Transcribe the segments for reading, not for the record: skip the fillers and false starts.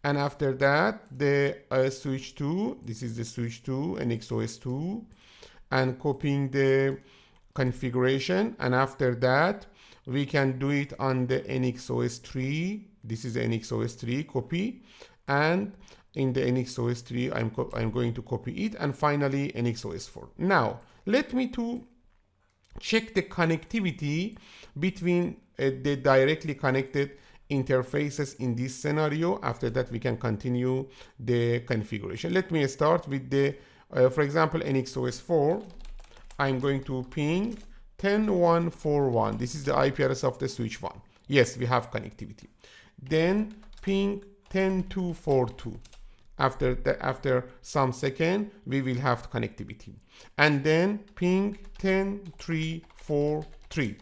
And after that, the switch 2, this is the switch 2, NXOS 2, and copying the configuration. And after that, we can do it on the NXOS 3. This is the NXOS 3 copy. And in the NXOS 3, I'm going to copy it. And finally, NXOS 4. Now, let me to check the connectivity between the directly connected interfaces in this scenario. After that, we can continue the configuration. Let me start with the, for example, NXOS 4. I'm going to ping 10.141. This is the IP address of the switch 1. Yes, we have connectivity. Then ping 10.242. After some second, we will have connectivity. And then ping 10.343.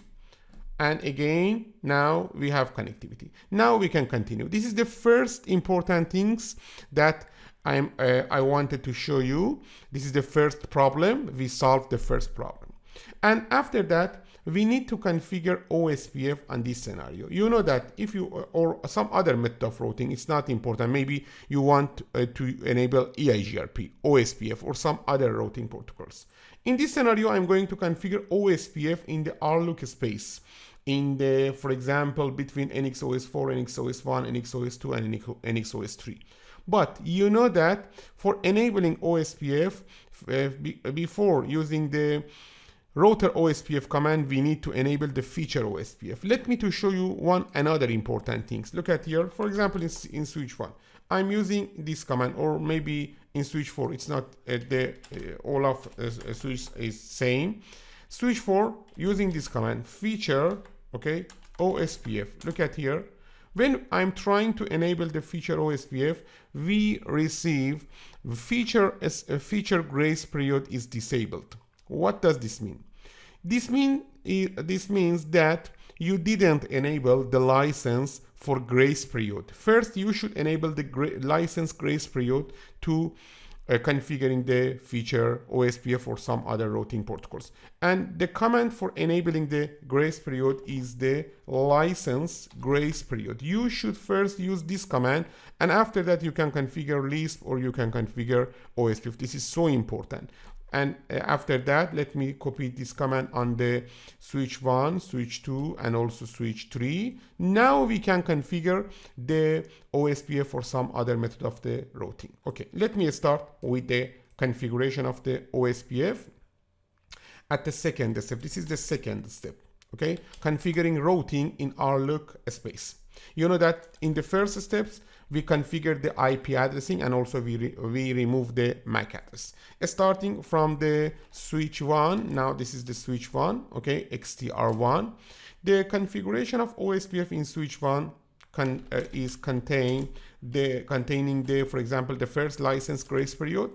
And again, now we have connectivity. Now we can continue. This is the first important things that I wanted to show you. This is the first problem. We solved the first problem. And after that, we need to configure OSPF on this scenario. You know that if you, or some other method of routing, it's not important. Maybe you want to enable EIGRP, OSPF, or some other routing protocols. In this scenario, I'm going to configure OSPF in the RLOC space. In the, for example, between NXOS 4, NXOS 1, NXOS 2, and NXOS 3. But you know that for enabling OSPF, before using the router OSPF command, we need to enable the feature OSPF. Let me to show you another important things. Look at here, for example, in switch 1, I'm using this command, or maybe in switch 4, it's not all of switch is same. Switch 4, using this command, feature, okay, OSPF. Look at here. When I'm trying to enable the feature OSPF, we receive feature grace period is disabled. What does this mean? This means that you didn't enable the license for grace period. First, you should enable the license grace period to configuring the feature OSPF or some other routing protocols. And the command for enabling the grace period is the license grace period. You should first use this command, and after that you can configure LISP or you can configure OSPF. This is so important. And after that, let me copy this command on the switch 1, switch 2, and also switch 3. Now we can configure the OSPF for some other method of the routing. Okay, let me start with the configuration of the OSPF at the second step. This is the second step, okay? Configuring routing in RLOC space. You know that in the first steps, we configure the IP addressing, and also we remove the MAC address. Starting from the switch 1, now this is the switch 1, okay, XTR1. The configuration of OSPF in switch 1 is containing the, for example, the first license grace period,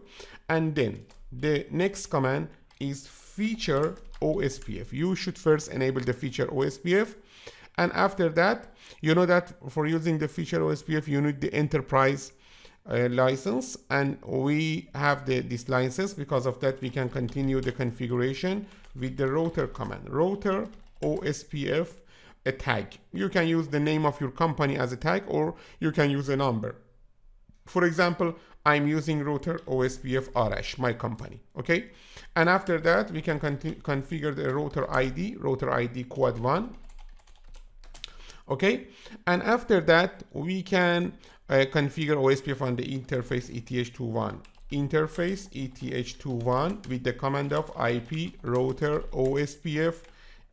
and then the next command is feature OSPF. You should first enable the feature OSPF. And after that, you know that for using the feature OSPF, you need the enterprise license, and we have this license. Because of that, we can continue the configuration with the router command, router OSPF, a tag. You can use the name of your company as a tag, or you can use a number. For example, I'm using router OSPF Arash, my company, okay? And after that, we can configure the router ID quad 1. Okay, and after that, we can configure OSPF on the interface ETH21. Interface ETH21 with the command of IP router OSPF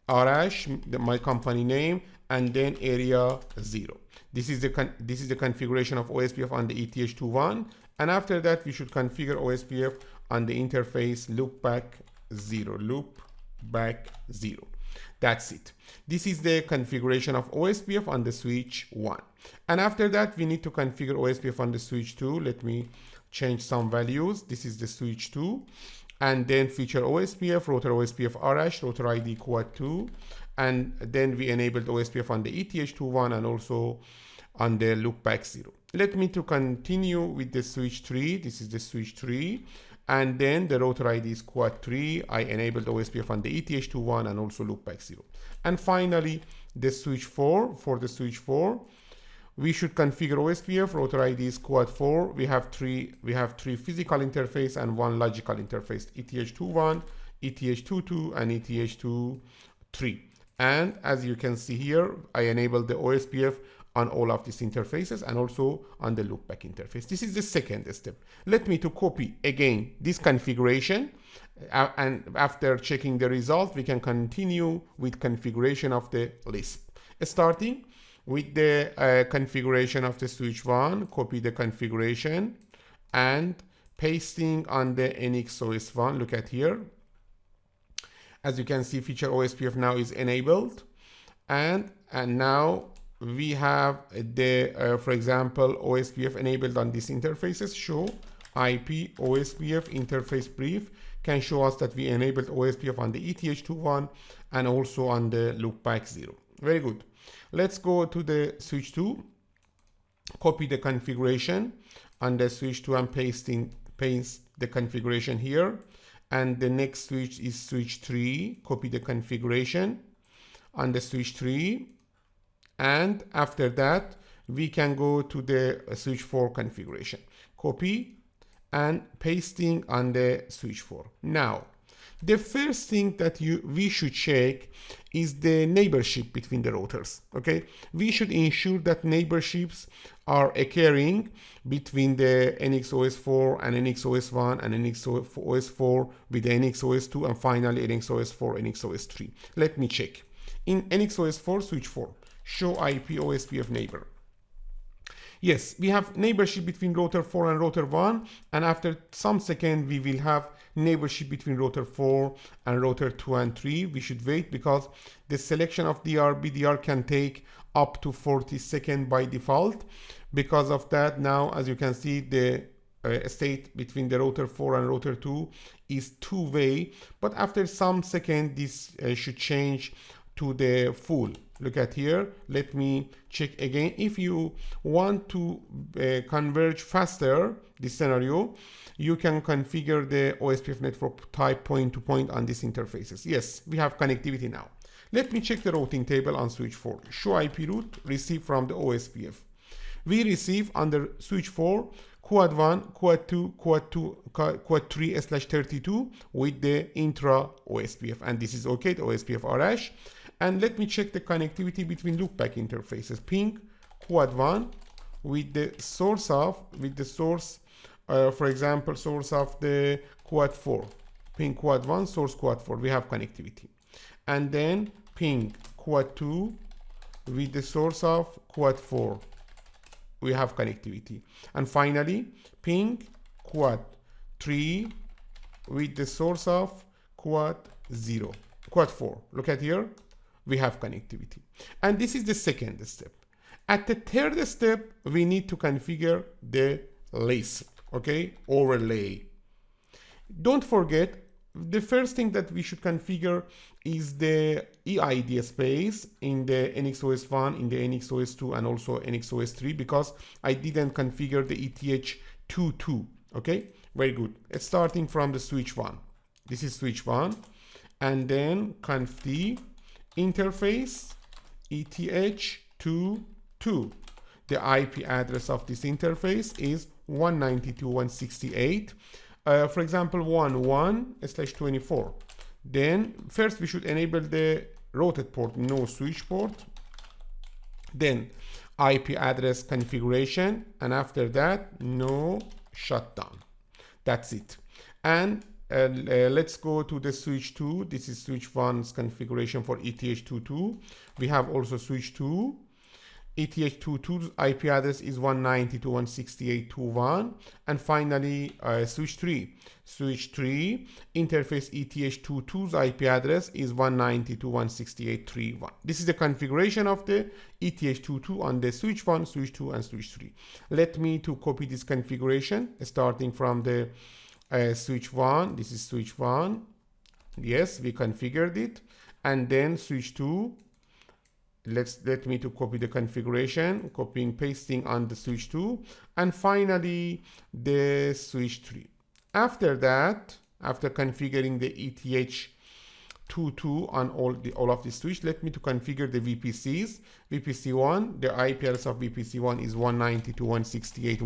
Arash, my company name, and then area 0. This is the configuration of OSPF on the ETH21. And after that, we should configure OSPF on the interface loopback 0. That's it. This is the configuration of OSPF on the switch 1. And after that, we need to configure OSPF on the switch 2. Let me change some values. This is the switch 2. And then feature OSPF, router OSPF Arash, router ID quad 2. And then we enabled OSPF on the ETH21 and also on the loopback 0. Let me to continue with the switch 3. This is the switch 3. And then the router ID is quad 3. I enabled OSPF on the ETH21 and also loopback 0. And finally, the switch 4. For the switch 4, we should configure OSPF. Router ID is quad 4. We have three physical interface and one logical interface: ETH21, ETH22, and ETH23. And as you can see here, I enabled the OSPF on all of these interfaces and also on the loopback interface. This is the second step. Let me to copy again this configuration, and after checking the result, we can continue with configuration of the LISP. Starting with the configuration of the switch 1, copy the configuration and pasting on the NX-OS1. Look at here. As you can see, feature OSPF now is enabled, and now we have the for example, OSPF enabled on these interfaces. Show IP OSPF interface brief can show us that we enabled OSPF on the ETH21 and also on the loopback 0. Very good. Let's go to the switch 2, copy the configuration on the switch 2 and paste the configuration here. And the next switch is switch 3, copy the configuration on the switch 3. And after that, we can go to the switch 4 configuration, copy and pasting on the switch 4. Now, the first thing that we should check is the neighborship between the routers. Okay, we should ensure that neighborships are occurring between the NX-OS4 and NX-OS1 and NX-OS4 with the NX-OS2 and finally NX-OS4, NX-OS3. Let me check. In NX-OS4, switch 4, show IP OSPF neighbor. Yes, we have neighborship between router 4 and router 1, and after some second we will have neighborship between router 4 and router 2 and 3. We should wait because the selection of BDR can take up to 40 seconds by default. Because of that, now as you can see, the state between the router 4 and router 2 is two-way, but after some second this should change to the full. Look at here. Let me check again. If you want to converge faster this scenario, you can configure the OSPF network type point-to-point on these interfaces. Yes, we have connectivity now. Let me check the routing table on switch 4. Show IP route received from the OSPF. We receive under switch 4 quad 1, quad 2, quad 3/32 with the intra OSPF, and this is okay, the OSPF Arash. And let me check the connectivity between loopback interfaces. Ping quad 1 with the source, for example, source of the quad 4. Ping quad 1, source quad 4, we have connectivity. And then ping quad 2 with the source of quad 4, we have connectivity. And finally, ping quad 3 with the source of quad 4. Look at here, we have connectivity. And this is the second step. At the third step, we need to configure the LISP, okay, overlay. Don't forget, the first thing that we should configure is the EID space in the NX-OS1, in the NX-OS2, and also NX-OS3, because I didn't configure the ETH22, okay? Very good. It's starting from the switch 1. This is switch 1. And then conf-d interface ETH22. The IP address of this interface is 192.168. For example, 11/24. Then first we should enable the routed port, no switch port. Then IP address configuration, and after that, no shutdown. That's it. And let's go to the switch 2. This is switch 1's configuration for ETH22. We have also switch 2. ETH22's IP address is 192.168.2.1. And finally, switch 3. Switch 3 interface ETH22's IP address is 192.168.3.1. This is the configuration of the ETH22 on the switch 1, switch 2, and switch 3. Let me to copy this configuration starting from the switch 1. This is switch 1. Yes, we configured it. And then switch 2. Let me to copy the configuration, copying, pasting on the switch 2, and finally the switch 3. After that, after configuring the 2.2 on all of the switch. Let me to configure the VPCs. VPC1, the IP address of VPC1 is 192.168.1.